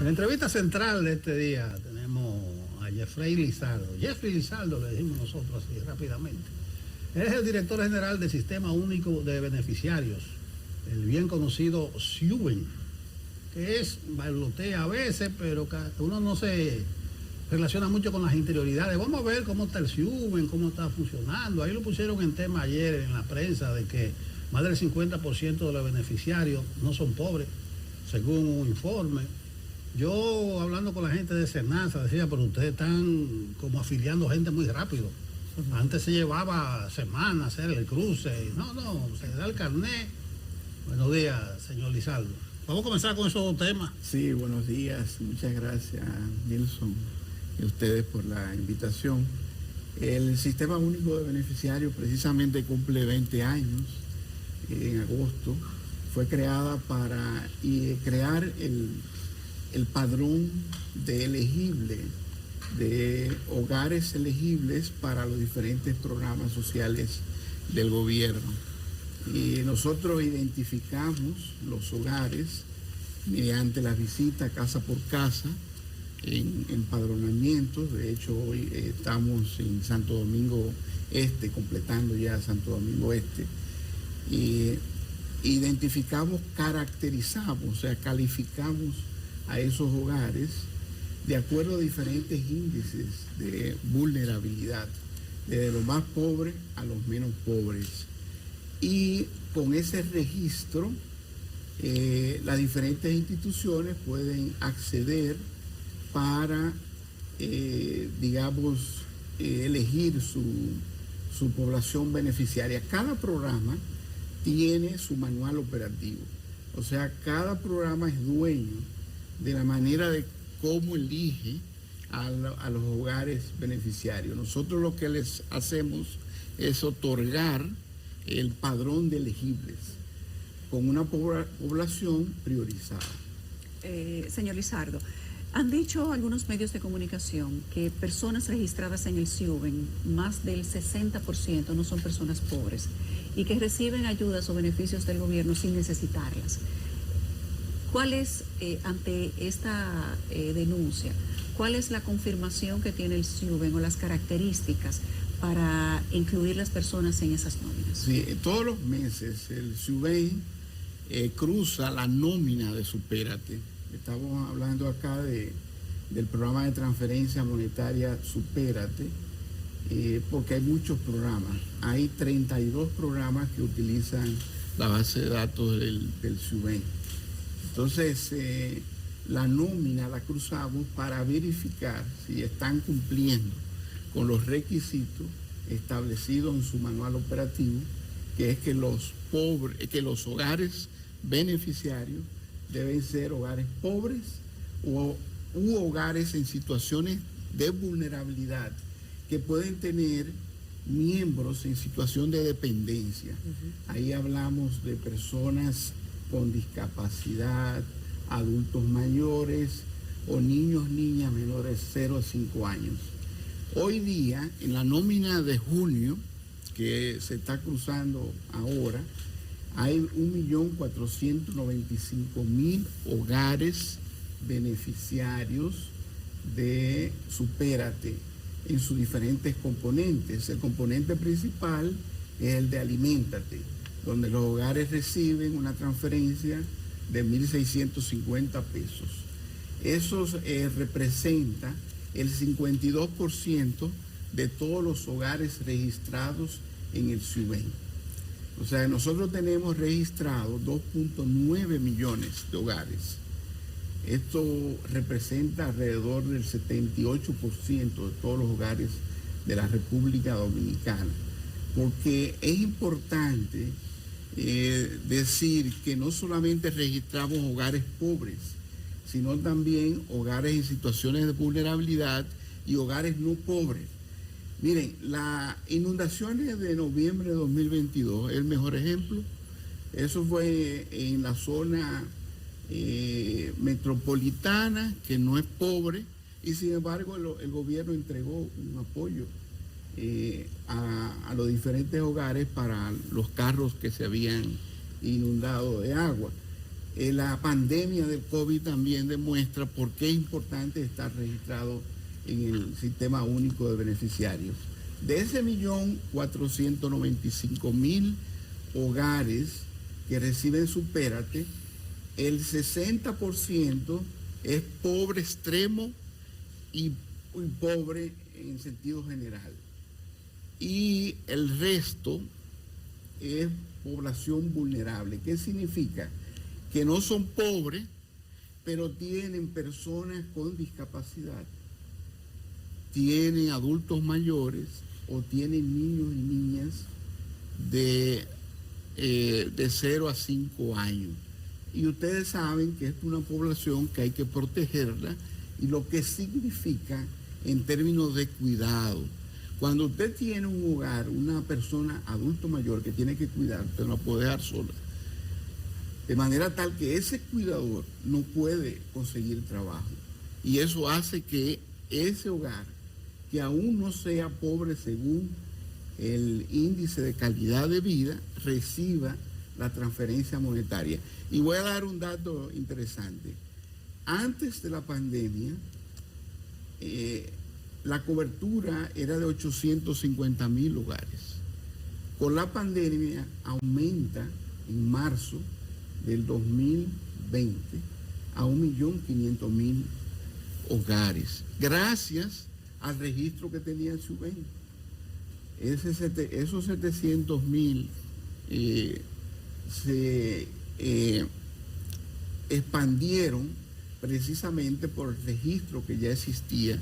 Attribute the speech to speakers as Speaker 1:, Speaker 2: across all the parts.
Speaker 1: la entrevista central de este día tenemos a Jeffrey Lizardo. Jeffrey Lizardo, le decimos nosotros así rápidamente. Él es el director general del Sistema Único de Beneficiarios, el bien conocido SIUBEN, que es bailotea a veces, pero uno no se relaciona mucho con las interioridades. Vamos a ver cómo está el SIUBEN, cómo está funcionando. Ahí lo pusieron en tema ayer en la prensa de que más del 50% de los beneficiarios no son pobres, según un informe. Yo, hablando con la gente de Senasa, decía, pero ustedes están como afiliando gente muy rápido. Antes se llevaba semanas hacer el cruce. No, se da el carnet. Buenos días, señor Lizardo. Vamos a comenzar con esos dos temas.
Speaker 2: Sí, buenos días. Muchas gracias, Nilson, y a ustedes por la invitación. El Sistema Único de Beneficiarios precisamente cumple 20 años en agosto. Fue creada para crear el padrón de elegible, de hogares elegibles para los diferentes programas sociales del gobierno. Y nosotros identificamos los hogares mediante las visitas casa por casa, en empadronamientos. De hecho, hoy estamos en Santo Domingo Este, completando ya Santo Domingo Este. Y identificamos, caracterizamos, o sea, calificamos a esos hogares de acuerdo a diferentes índices de vulnerabilidad, desde los más pobres a los menos pobres. Y con ese registro, las diferentes instituciones pueden acceder para, elegir su población beneficiaria. Cada programa tiene su manual operativo. O sea, cada programa es dueño de la manera de cómo elige a los hogares beneficiarios. Nosotros lo que les hacemos es otorgar el padrón de elegibles con una población priorizada.
Speaker 3: Señor Lizardo, han dicho algunos medios de comunicación que personas registradas en el SIUBEN, más del 60% no son personas pobres y que reciben ayudas o beneficios del gobierno sin necesitarlas. ¿Cuál es, ante esta denuncia, cuál es la confirmación que tiene el SIUBEN o las características para incluir las personas en esas nóminas?
Speaker 2: Sí, todos los meses el SIUBEN cruza la nómina de Supérate. Estamos hablando acá del programa de transferencia monetaria Supérate, porque hay muchos programas. Hay 32 programas que utilizan la base de datos del SIUBEN. Entonces, la nómina la cruzamos para verificar si están cumpliendo con los requisitos establecidos en su manual operativo, que es que los hogares beneficiarios deben ser hogares pobres u hogares en situaciones de vulnerabilidad, que pueden tener miembros en situación de dependencia. Ahí hablamos de personas con discapacidad, adultos mayores o niños, niñas menores de 0 a 5 años. Hoy día, en la nómina de junio, que se está cruzando ahora, hay 1.495.000 hogares beneficiarios de Supérate en sus diferentes componentes. El componente principal es el de Aliméntate, donde los hogares reciben una transferencia de 1.650 pesos. Eso representa el 52% de todos los hogares registrados en el SIUBEN. O sea, nosotros tenemos registrados 2.9 millones de hogares. Esto representa alrededor del 78% de todos los hogares de la República Dominicana. Porque es importante decir que no solamente registramos hogares pobres, sino también hogares en situaciones de vulnerabilidad y hogares no pobres. Miren, las inundaciones de noviembre de 2022, el mejor ejemplo, eso fue en la zona metropolitana, que no es pobre, y sin embargo el gobierno entregó un apoyo a los diferentes hogares para los carros que se habían inundado de agua. La pandemia del COVID también demuestra por qué es importante estar registrado en el Sistema Único de Beneficiarios. De ese 1.495.000 hogares que reciben Supérate, el 60% es pobre extremo y pobre en sentido general. Y el resto es población vulnerable. ¿Qué significa? Que no son pobres, pero tienen personas con discapacidad, tienen adultos mayores o tienen niños y niñas de 0 a 5 años. Y ustedes saben que es una población que hay que protegerla y lo que significa en términos de cuidado. Cuando usted tiene un hogar, una persona adulto mayor que tiene que cuidar, usted no la puede dejar sola. De manera tal que ese cuidador no puede conseguir trabajo. Y eso hace que ese hogar, que aún no sea pobre según el índice de calidad de vida, reciba la transferencia monetaria. Y voy a dar un dato interesante. Antes de la pandemia, la cobertura era de 850.000 hogares. Con la pandemia aumenta en marzo del 2020 a 1.500.000 hogares, gracias al registro que tenía el SUBEN. Esos 700.000 se expandieron precisamente por el registro que ya existía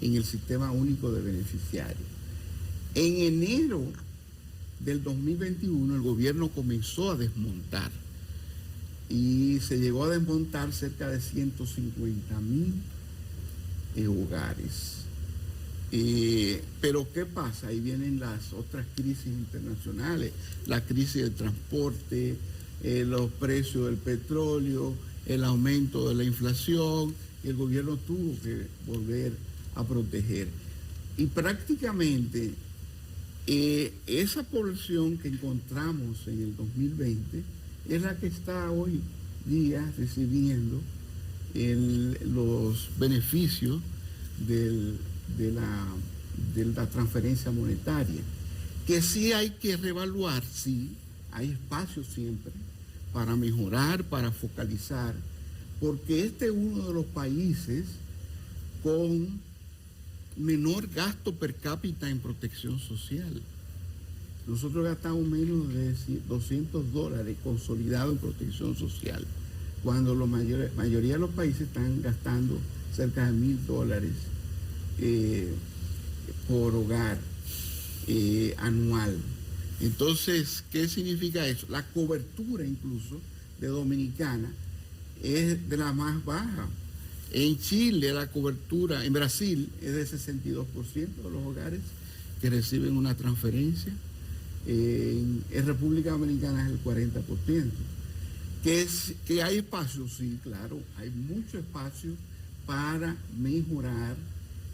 Speaker 2: en el Sistema Único de Beneficiarios. En enero del 2021 el gobierno comenzó a desmontar y se llegó a desmontar cerca de 150.000 hogares. Pero ¿qué pasa? Ahí vienen las otras crisis internacionales, la crisis del transporte, los precios del petróleo, el aumento de la inflación, y el gobierno tuvo que volver a proteger. Y prácticamente esa población que encontramos en el 2020 es la que está hoy día recibiendo los beneficios de la transferencia monetaria, que sí hay que reevaluar, sí, hay espacio siempre para mejorar, para focalizar, porque este es uno de los países con menor gasto per cápita en protección social. Nosotros gastamos menos de $200 consolidados en protección social, cuando la mayoría de los países están gastando cerca de $1.000 por hogar anual. Entonces, ¿qué significa eso? La cobertura incluso de Dominicana es de la más baja. En Chile la cobertura, en Brasil es del 62% de los hogares que reciben una transferencia. En República Dominicana es el 40%. ¿Que hay espacio? Sí, claro, hay mucho espacio para mejorar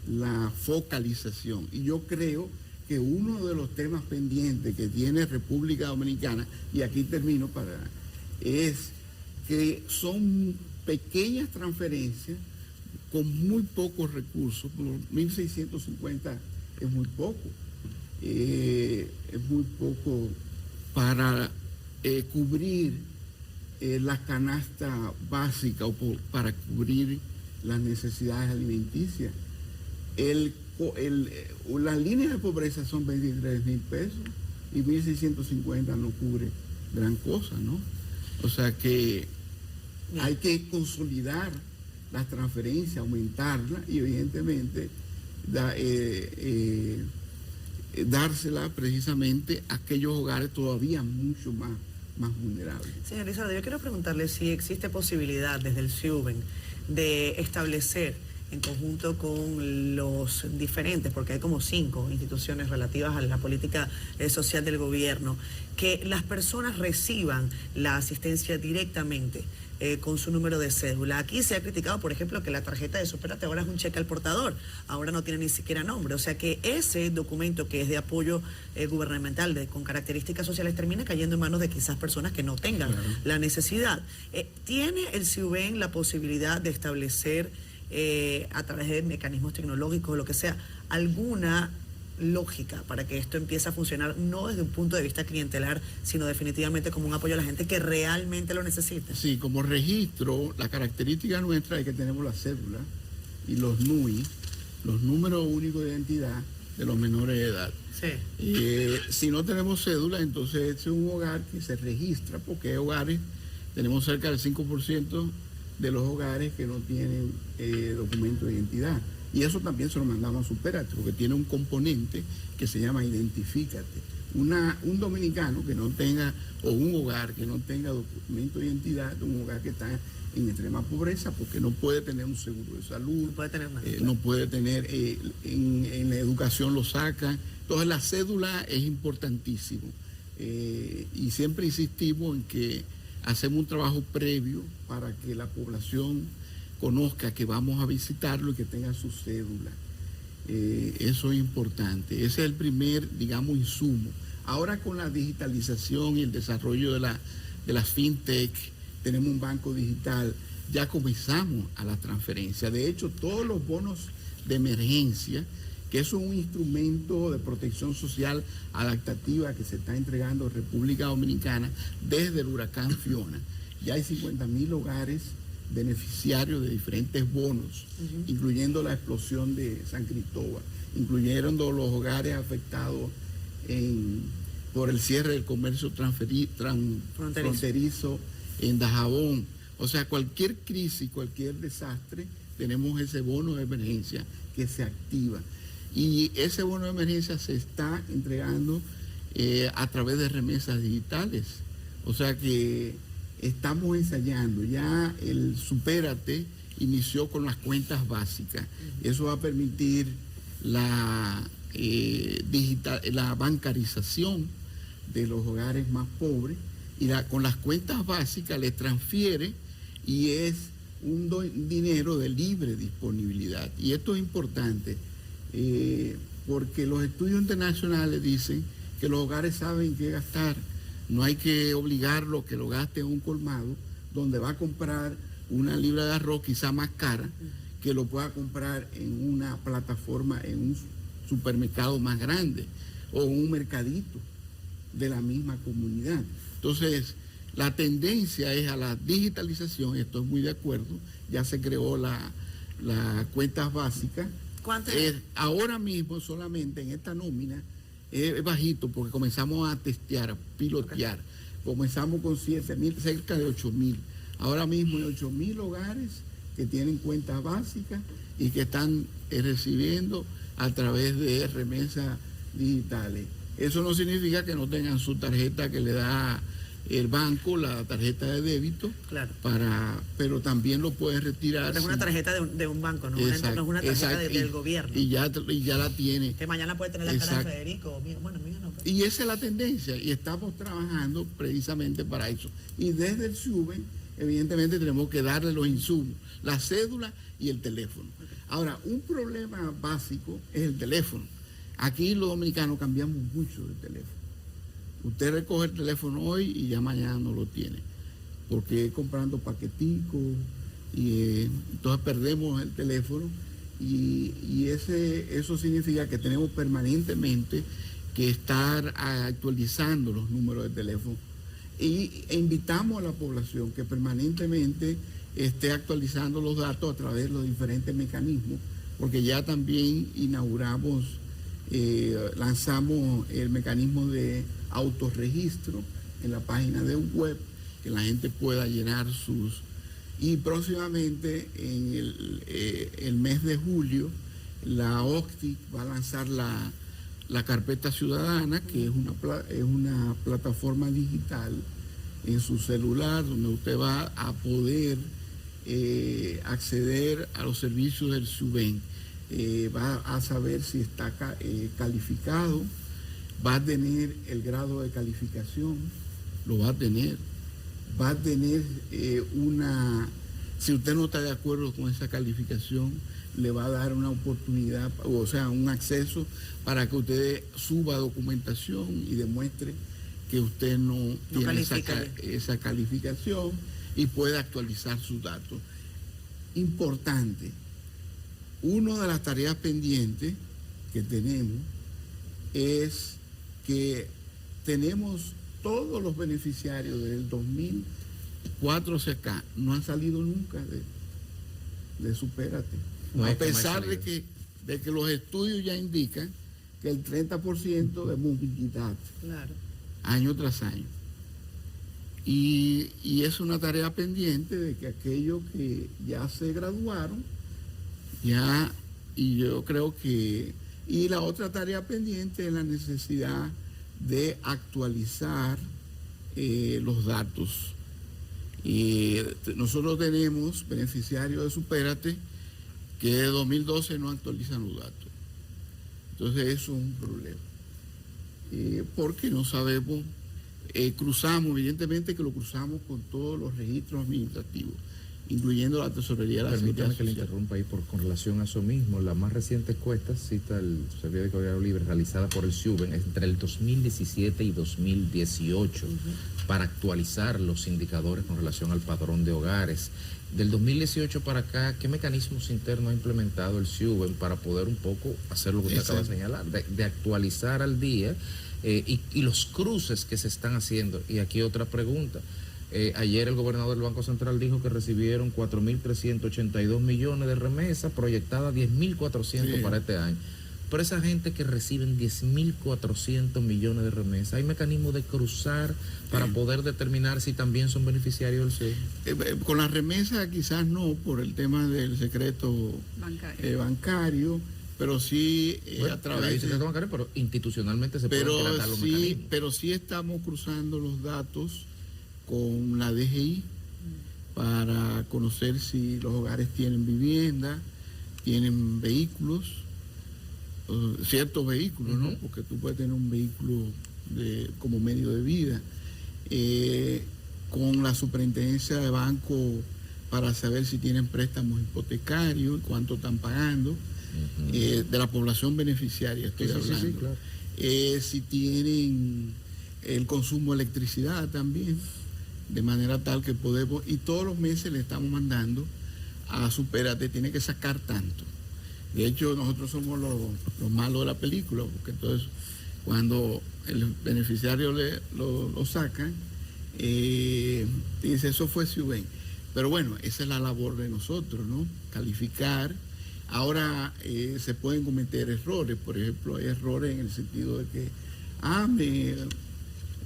Speaker 2: la focalización. Y yo creo que uno de los temas pendientes que tiene República Dominicana, y aquí termino es que son pequeñas transferencias con muy pocos recursos. 1.650 es muy poco. Es muy poco para cubrir la canasta básica o para cubrir las necesidades alimenticias. Las líneas de pobreza son 23.000 pesos y 1.650 no cubre gran cosa, ¿no? O sea que hay que consolidar las transferencias, aumentarlas y evidentemente dársela precisamente a aquellos hogares todavía mucho más vulnerables.
Speaker 4: Señor Lizardo, yo quiero preguntarle si existe posibilidad desde el SIUBEN de establecer en conjunto con los diferentes, porque hay como 5 instituciones relativas a la política social del gobierno, que las personas reciban la asistencia directamente con su número de cédula. Aquí se ha criticado, por ejemplo, que la tarjeta de Supérate ahora es un cheque al portador, ahora no tiene ni siquiera nombre, o sea que ese documento que es de apoyo gubernamental con características sociales termina cayendo en manos de quizás personas que no tengan la necesidad. ¿Tiene el CIUBEN la posibilidad de establecer a través de mecanismos tecnológicos o lo que sea, alguna lógica para que esto empiece a funcionar, no desde un punto de vista clientelar, sino definitivamente como un apoyo a la gente que realmente lo necesita?
Speaker 2: Sí, como registro, la característica nuestra es que tenemos la cédula y los NUI, los números únicos de identidad de los menores de edad.
Speaker 4: Sí.
Speaker 2: Si no tenemos cédula, entonces es un hogar que se registra, porque hay hogares, tenemos cerca del 5% de los hogares que no tienen documento de identidad. Y eso también se lo mandamos a Supérate, porque tiene un componente que se llama Identifícate. Un dominicano que no tenga, o un hogar que no tenga documento de identidad, un hogar que está en extrema pobreza, porque no puede tener un seguro de salud,
Speaker 4: no puede tener nada,
Speaker 2: no puede tener, en la educación lo sacan. Entonces la cédula es importantísimo. Y siempre insistimos en que hacemos un trabajo previo para que la población conozca que vamos a visitarlo y que tenga su cédula. Eso es importante. Ese es el primer, digamos, insumo. Ahora con la digitalización y el desarrollo de la fintech, tenemos un banco digital, ya comenzamos a la transferencia. De hecho, todos los bonos de emergencia, que es un instrumento de protección social adaptativa que se está entregando en República Dominicana desde el huracán Fiona. Ya hay 50.000 hogares beneficiarios de diferentes bonos, incluyendo la explosión de San Cristóbal, incluyendo los hogares afectados por el cierre del comercio fronterizo en Dajabón. O sea, cualquier crisis, cualquier desastre, tenemos ese bono de emergencia que se activa. Y ese bono de emergencia se está entregando a través de remesas digitales. O sea que estamos ensayando. Ya el Supérate inició con las cuentas básicas. Eso va a permitir la bancarización de los hogares más pobres, y con las cuentas básicas le transfiere, y es un dinero de libre disponibilidad. Y esto es importante porque los estudios internacionales dicen que los hogares saben qué gastar. No hay que obligarlo que lo gaste en un colmado donde va a comprar una libra de arroz quizá más cara, que lo pueda comprar en una plataforma, en un supermercado más grande o en un mercadito de la misma comunidad. Entonces, la tendencia es a la digitalización, estoy muy de acuerdo, ya se creó la cuentas básicas.
Speaker 4: ¿Cuánto?
Speaker 2: Ahora mismo solamente en esta nómina es bajito porque comenzamos a testear, a pilotear. Comenzamos con 7.000, cerca de 8.000. Ahora mismo hay 8.000 hogares que tienen cuentas básicas y que están recibiendo a través de remesas digitales. Eso no significa que no tengan su tarjeta que le da el banco, la tarjeta de débito,
Speaker 4: claro,
Speaker 2: pero también lo pueden retirar.
Speaker 4: Pero es una tarjeta de un banco, no,
Speaker 2: exacto,
Speaker 4: no es una tarjeta del gobierno.
Speaker 2: Y ya la tiene.
Speaker 4: Que mañana puede tener la cara de Federico, o mío, bueno, mío no. Pero...
Speaker 2: Y esa es la tendencia, y estamos trabajando precisamente para eso. Y desde el SUBEN, evidentemente tenemos que darle los insumos, la cédula y el teléfono. Ahora, un problema básico es el teléfono. Aquí los dominicanos cambiamos mucho de teléfono. Usted recoge el teléfono hoy y ya mañana no lo tiene, porque comprando paqueticos, y entonces perdemos el teléfono, y eso significa que tenemos permanentemente que estar actualizando los números de teléfono, e invitamos a la población que permanentemente esté actualizando los datos a través de los diferentes mecanismos, porque ya también lanzamos el mecanismo de autorregistro en la página de web, que la gente pueda llenar y próximamente en el mes de julio la OCTI va a lanzar la carpeta ciudadana, que es una plataforma digital en su celular donde usted va a poder acceder a los servicios del SUBEN. Va a saber si está calificado, va a tener el grado de calificación, lo va a tener si usted no está de acuerdo con esa calificación, le va a dar una oportunidad, o sea, un acceso para que usted suba documentación y demuestre que usted no tiene esa calificación y puede actualizar sus datos. Importante, una de las tareas pendientes que tenemos es que tenemos todos los beneficiarios del 2004 hacia acá, no han salido nunca de Supérate.
Speaker 5: No,
Speaker 2: a pesar de que los estudios ya indican que el 30% de movilidad,
Speaker 4: Claro.
Speaker 2: año tras año. Y es una tarea pendiente de que aquellos que ya se graduaron, y yo creo que, y la otra tarea pendiente es la necesidad de actualizar los datos. Nosotros tenemos beneficiarios de Supérate que de 2012 no actualizan los datos. Entonces eso es un problema. Porque no sabemos, cruzamos, evidentemente que lo cruzamos con todos los registros administrativos, incluyendo la tesorería de la Seguridad
Speaker 5: Permítame que le
Speaker 2: Social.
Speaker 5: interrumpa ahí con relación a eso mismo. La más reciente encuesta, cita el Servicio de Código Libre, realizada por el SUBEN entre el 2017 y 2018, para actualizar los indicadores con relación al padrón de hogares. Del 2018 para acá, ¿qué mecanismos internos ha implementado el SUBEN para poder un poco hacer lo que usted acaba de señalar, de actualizar al día y los cruces que se están haciendo? Y aquí otra pregunta. Ayer el gobernador del Banco Central dijo que recibieron 4.382 millones de remesas, proyectadas 10.400 para este año. Pero esa gente que reciben 10.400 millones de remesas, ¿hay mecanismos de cruzar para poder determinar si también son beneficiarios del SUBEN?
Speaker 2: Con las remesas quizás no, por el tema del secreto bancario, pero sí
Speaker 5: Bueno,
Speaker 2: a través
Speaker 5: hay secreto bancario, pero institucionalmente se pueden tratar los mecanismos.
Speaker 2: Pero sí estamos cruzando los datos con la DGI para conocer si los hogares tienen vivienda, tienen vehículos, ciertos vehículos, ¿no? Porque tú puedes tener un vehículo como medio de vida, con la superintendencia de banco para saber si tienen préstamos hipotecarios, cuánto están pagando, de la población beneficiaria estoy hablando.
Speaker 5: Sí, claro.
Speaker 2: Si tienen el consumo de electricidad también, de manera tal que podemos, y todos los meses le estamos mandando a Supérate, tiene que sacar tanto. De hecho, nosotros somos los malos de la película, porque entonces cuando el beneficiario lo sacan, dice, eso fue SUBEN. Pero bueno, esa es la labor de nosotros, ¿no? Calificar. Ahora se pueden cometer errores, por ejemplo, hay errores en el sentido de que,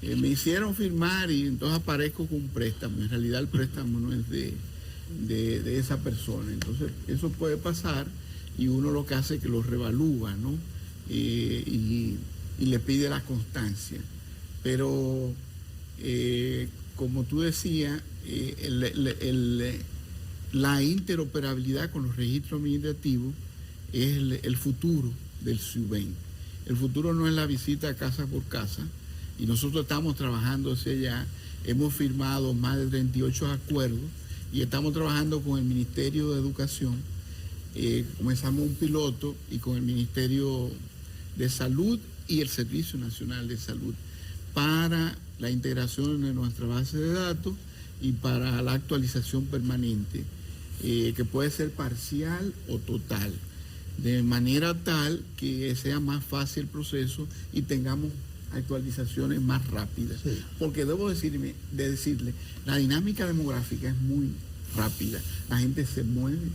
Speaker 2: me hicieron firmar y entonces aparezco con un préstamo. En realidad el préstamo no es de esa persona. Entonces eso puede pasar y uno lo que hace es que lo revalúa, ¿no? Y le pide la constancia. Pero como tú decías, la interoperabilidad con los registros administrativos es el futuro del SUBEN. El futuro no es la visita casa por casa, y nosotros estamos trabajando hacia allá. Hemos firmado más de 38 acuerdos y estamos trabajando con el Ministerio de Educación. Comenzamos un piloto y con el Ministerio de Salud y el Servicio Nacional de Salud para la integración de nuestra base de datos y para la actualización permanente, que puede ser parcial o total, de manera tal que sea más fácil el proceso y tengamos actualizaciones más rápidas.
Speaker 1: Sí.
Speaker 2: Porque debo decirle, la dinámica demográfica es muy rápida, la gente se mueve.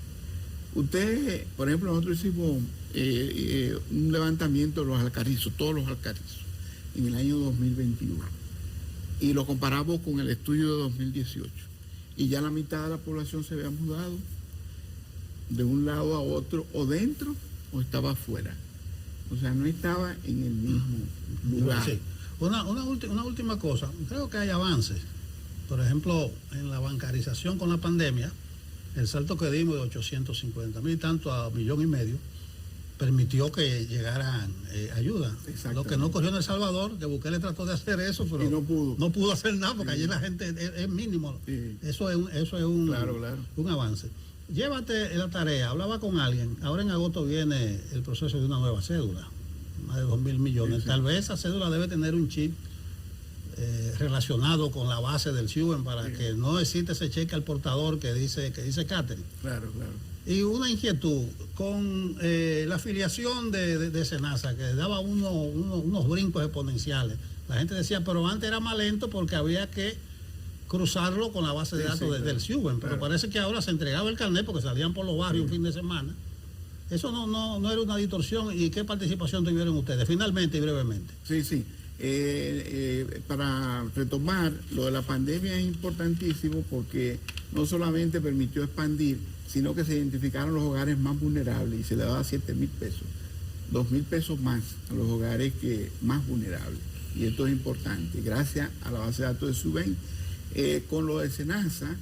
Speaker 2: Usted, por ejemplo, nosotros hicimos un levantamiento de los alcarrizos, todos los alcarrizos, en el año 2021, y lo comparamos con el estudio de 2018, y ya la mitad de la población se había mudado de un lado a otro, o dentro o estaba afuera. O sea, no estaba en el mismo lugar.
Speaker 1: Sí. Una última cosa, creo que hay avances. Por ejemplo, en la bancarización con la pandemia, El salto que dimos de 850.000 y tanto a 1,5 millones permitió que llegaran ayuda. Lo que no ocurrió en El Salvador, que Bukele trató de hacer eso, pero
Speaker 2: Y no pudo
Speaker 1: hacer nada porque allí la gente es mínimo.
Speaker 2: Sí.
Speaker 1: Eso es un,
Speaker 2: Claro.
Speaker 1: un avance. Llévate la tarea, hablaba con alguien, ahora en agosto viene el proceso de una nueva cédula, más de 2,000 millones.
Speaker 2: Sí.
Speaker 1: Tal vez esa cédula debe tener un chip relacionado con la base del SUBEN para que no existe ese cheque al portador que dice Catherine.
Speaker 2: Claro.
Speaker 1: Y una inquietud con la afiliación de Senasa, que daba unos brincos exponenciales. La gente decía, pero antes era más lento porque había que cruzarlo con la base de datos del SUBEN, pero parece que ahora se entregaba el carnet porque salían por los barrios un fin de semana. Eso no era una distorsión. ¿Y qué participación tuvieron ustedes? Finalmente y brevemente.
Speaker 2: Sí. Para retomar, lo de la pandemia es importantísimo porque no solamente permitió expandir, sino que se identificaron los hogares más vulnerables y se le daba 7,000 pesos, 2,000 pesos más a los hogares más vulnerables. Y esto es importante, gracias a la base de datos de SUBEN. Con lo de Senasa,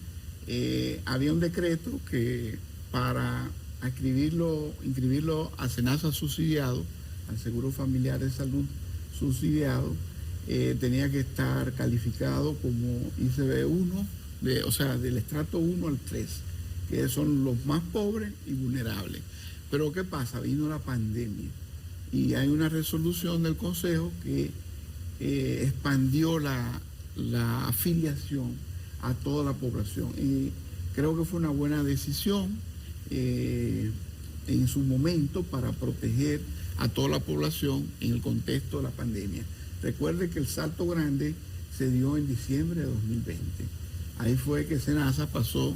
Speaker 2: había un decreto que para inscribirlo a Senasa subsidiado, al Seguro Familiar de Salud subsidiado, tenía que estar calificado como ICB 1, o sea, del estrato 1 al 3, que son los más pobres y vulnerables. Pero ¿qué pasa? Vino la pandemia y hay una resolución del Consejo que expandió la afiliación a toda la población. Y creo que fue una buena decisión en su momento para proteger a toda la población en el contexto de la pandemia. Recuerde que el salto grande se dio en diciembre de 2020. Ahí fue que Senasa pasó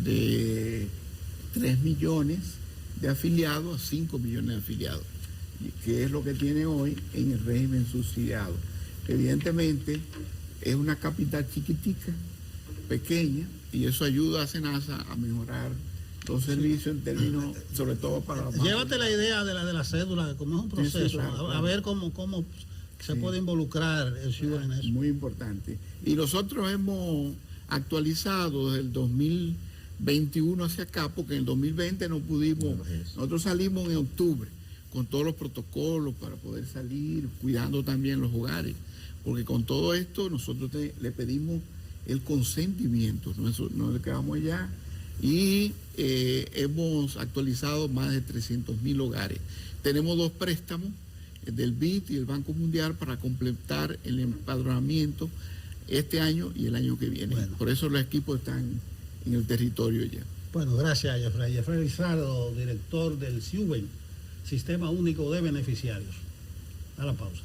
Speaker 2: de 3 millones de afiliados a 5 millones de afiliados, que es lo que tiene hoy en el régimen subsidiado. Evidentemente es una capital chiquitica, pequeña, y eso ayuda a Senasa a mejorar los servicios en términos, sobre todo para los más
Speaker 1: Llévate la idea de la cédula, como es un proceso,
Speaker 2: Sí, claro.
Speaker 1: a ver cómo se puede involucrar el SUBEN en eso.
Speaker 2: muy importante. Y nosotros hemos actualizado desde el 2021 hacia acá, porque en el 2020 no pudimos, nosotros salimos en octubre con todos los protocolos para poder salir, cuidando también los hogares, porque con todo esto nosotros le pedimos el consentimiento, no le quedamos allá, y hemos actualizado más de 300.000 hogares. Tenemos 2 préstamos, el del BID y el Banco Mundial, para completar el empadronamiento este año y el año que viene.
Speaker 1: Bueno.
Speaker 2: Por eso los equipos están en el territorio ya.
Speaker 1: Bueno, gracias, Jeffrey. Jeffrey Lizardo, director del SUBEN, Sistema Único de Beneficiarios. A la pausa.